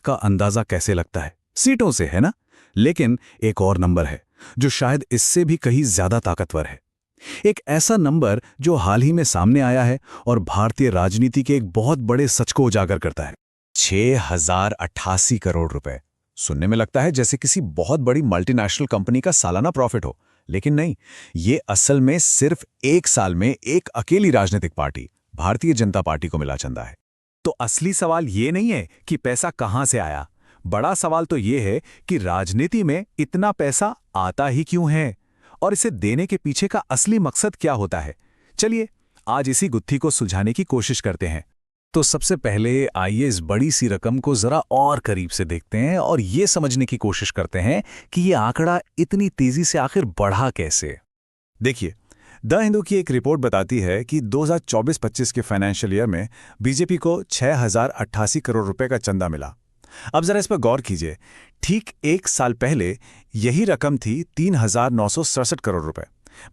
का अंदाजा कैसे लगता है? सीटों से, है ना? लेकिन एक और नंबर है जो शायद इससे भी कहीं ज्यादा ताकतवर है। एक ऐसा नंबर जो हाल ही में सामने आया है और भारतीय राजनीति के एक बहुत बड़े सच को उजागर करता है। 6088 करोड़ रुपए। सुनने में लगता है जैसे किसी बहुत बड़ी मल्टीनेशनल कंपनी का सालाना प्रॉफिट हो, लेकिन नहीं, ये असल में सिर्फ एक साल में एक अकेली राजनीतिक पार्टी, भारतीय जनता पार्टी को मिला चंदा है। तो असली सवाल ये नहीं है कि पैसा कहां से आया। बड़ा सवाल तो ये है कि राजनीति में इतना पैसा आता ही क्यों है और इसे देने के पीछे का असली मकसद क्या होता है। चलिए आज इसी गुत्थी को सुलझाने की कोशिश करते हैं। तो सबसे पहले आइए इस बड़ी सी रकम को जरा और करीब से देखते हैं और ये समझने की कोशिश करते हैं कि ये आंकड़ा इतनी तेजी से आखिर बढ़ा कैसे। देखिए, द हिंदू की एक रिपोर्ट बताती है कि 2024-25 के फाइनेंशियल ईयर में बीजेपी को 6088 करोड़ रुपए का चंदा मिला। अब जरा इस पर गौर कीजिए, ठीक एक साल पहले यही रकम थी 3967 करोड़ रुपए।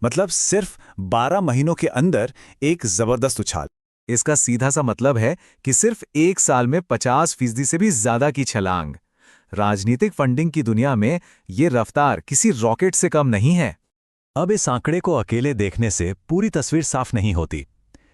मतलब सिर्फ 12 महीनों के अंदर एक जबरदस्त उछाल। इसका सीधा सा मतलब है कि सिर्फ एक साल में 50% से भी ज्यादा की छलांग। राजनीतिक फंडिंग की दुनिया में ये रफ्तार किसी रॉकेट से कम नहीं है। अब इस आंकड़े को अकेले देखने से पूरी तस्वीर साफ नहीं होती।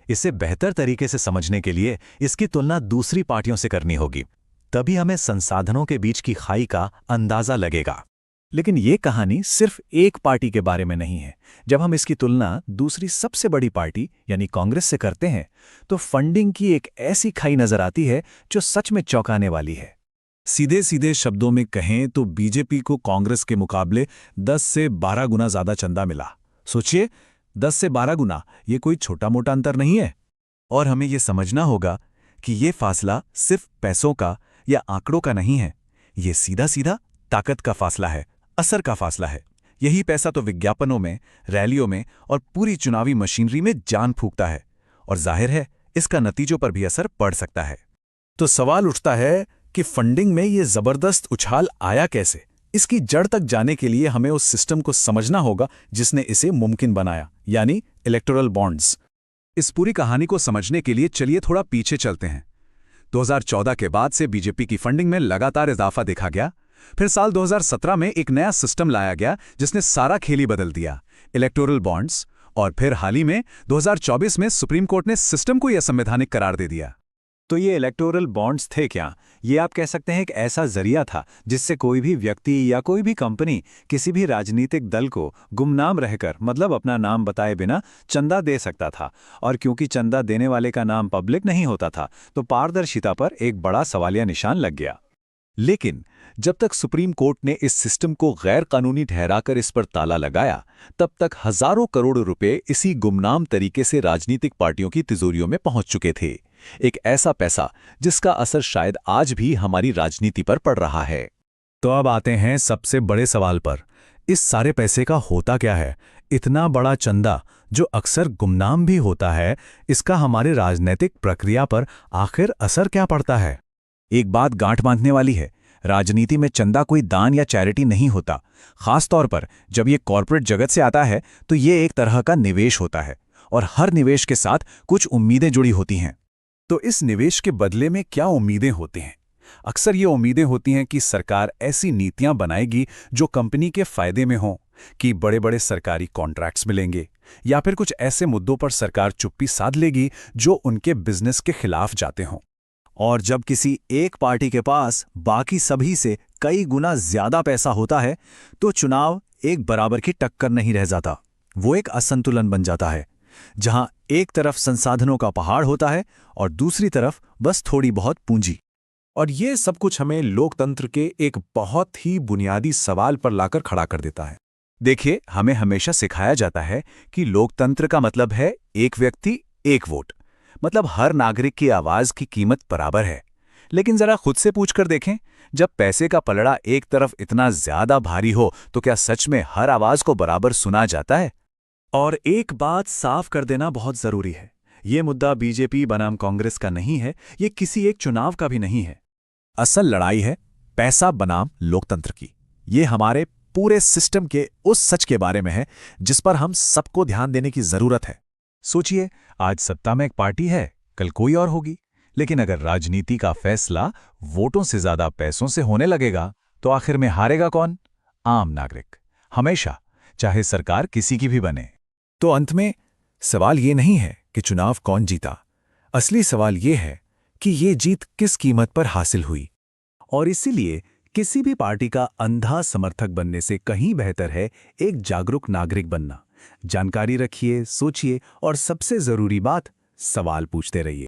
इसे बेहतर तरीके से समझने के लिए इसकी तुलना दूसरी पार्टियों से करनी होगी, तभी हमें संसाधनों के बीच की खाई का अंदाजा लगेगा। लेकिन ये कहानी सिर्फ एक पार्टी के बारे में नहीं है। जब हम इसकी तुलना दूसरी सबसे बड़ी पार्टी यानी कांग्रेस से करते हैं तो फंडिंग की एक ऐसी खाई नजर आती है जो सच में चौंकाने वाली है। सीधे सीधे शब्दों में कहें तो बीजेपी को कांग्रेस के मुकाबले 10 से 12 गुना ज्यादा चंदा मिला। सोचिए, 10 से 12 गुना, ये कोई छोटा मोटा अंतर नहीं है। और हमें यह समझना होगा कि ये फासला सिर्फ पैसों का या आंकड़ों का नहीं है। ये सीधा सीधा ताकत का फासला है, असर का फासला है। यही पैसा तो विज्ञापनों में, रैलियों में और पूरी चुनावी मशीनरी में जान फूंकता है और जाहिर है इसका नतीजों पर भी असर पड़ सकता है। तो सवाल उठता है कि फंडिंग में ये जबरदस्त उछाल आया कैसे। इसकी जड़ तक जाने के लिए हमें उस सिस्टम को समझना होगा जिसने इसे मुमकिन बनाया, यानी इलेक्टोरल बॉन्ड्स। इस पूरी कहानी को समझने के लिए चलिए थोड़ा पीछे चलते हैं। 2014 के बाद से बीजेपी की फंडिंग में लगातार इजाफा देखा गया। फिर साल 2017 में एक नया सिस्टम लाया गया जिसने सारा खेल ही बदल दिया, इलेक्टोरल बॉन्ड्स। और फिर हाल ही में 2024 में सुप्रीम कोर्ट ने सिस्टम को यह संवैधानिक करार दे दिया। तो ये इलेक्टोरल बॉन्ड्स थे क्या? ये आप कह सकते हैं एक ऐसा जरिया था जिससे कोई भी व्यक्ति या कोई भी कंपनी किसी भी राजनीतिक दल को गुमनाम रहकर, मतलब अपना नाम बताए बिना, चंदा दे सकता था। और क्योंकि चंदा देने वाले का नाम पब्लिक नहीं होता था तो पारदर्शिता पर एक बड़ा सवालिया निशान लग गया। लेकिन जब तक सुप्रीम कोर्ट ने इस सिस्टम को गैर कानूनी ठहराकर इस पर ताला लगाया, तब तक हजारों करोड़ रुपए इसी गुमनाम तरीके से राजनीतिक पार्टियों की तिजोरियों में पहुंच चुके थे। एक ऐसा पैसा जिसका असर शायद आज भी हमारी राजनीति पर पड़ रहा है। तो अब आते हैं सबसे बड़े सवाल पर। इस सारे पैसे का होता क्या है? इतना बड़ा चंदा जो अक्सर गुमनाम भी होता है, इसका हमारे राजनीतिक प्रक्रिया पर आखिर असर क्या पड़ता है? एक बात गांठ बांधने वाली है, राजनीति में चंदा कोई दान या चैरिटी नहीं होता। खास तौर पर जब ये कॉर्पोरेट जगत से आता है तो ये एक तरह का निवेश होता है और हर निवेश के साथ कुछ उम्मीदें जुड़ी होती हैं। तो इस निवेश के बदले में क्या उम्मीदें होती हैं? अक्सर ये उम्मीदें होती हैं कि सरकार ऐसी नीतियां बनाएगी जो कंपनी के फायदे में हों, कि बड़े बड़े सरकारी कॉन्ट्रैक्ट्स मिलेंगे, या फिर कुछ ऐसे मुद्दों पर सरकार चुप्पी साध लेगी जो उनके बिजनेस के खिलाफ जाते हों। और जब किसी एक पार्टी के पास बाकी सभी से कई गुना ज्यादा पैसा होता है तो चुनाव एक बराबर की टक्कर नहीं रह जाता। वो एक असंतुलन बन जाता है जहां एक तरफ संसाधनों का पहाड़ होता है और दूसरी तरफ बस थोड़ी बहुत पूंजी। और ये सब कुछ हमें लोकतंत्र के एक बहुत ही बुनियादी सवाल पर लाकर खड़ा कर देता है। देखिए, हमें हमेशा सिखाया जाता है कि लोकतंत्र का मतलब है एक व्यक्ति एक वोट, मतलब हर नागरिक की आवाज की कीमत बराबर है। लेकिन जरा खुद से पूछकर देखें, जब पैसे का पलड़ा एक तरफ इतना ज्यादा भारी हो तो क्या सच में हर आवाज को बराबर सुना जाता है? और एक बात साफ कर देना बहुत जरूरी है, ये मुद्दा बीजेपी बनाम कांग्रेस का नहीं है, ये किसी एक चुनाव का भी नहीं है। असल लड़ाई है पैसा बनाम लोकतंत्र की। ये हमारे पूरे सिस्टम के उस सच के बारे में है जिस पर हम सबको ध्यान देने की जरूरत है। सोचिए, आज सत्ता में एक पार्टी है, कल कोई और होगी। लेकिन अगर राजनीति का फैसला वोटों से ज्यादा पैसों से होने लगेगा, तो आखिर में हारेगा कौन? आम नागरिक, हमेशा, चाहे सरकार किसी की भी बने। तो अंत में सवाल ये नहीं है कि चुनाव कौन जीता। असली सवाल ये है कि ये जीत किस कीमत पर हासिल हुई। और इसीलिए किसी भी पार्टी का अंधा समर्थक बनने से कहीं बेहतर है एक जागरूक नागरिक बनना। जानकारी रखिए, सोचिए और सबसे जरूरी बात, सवाल पूछते रहिए।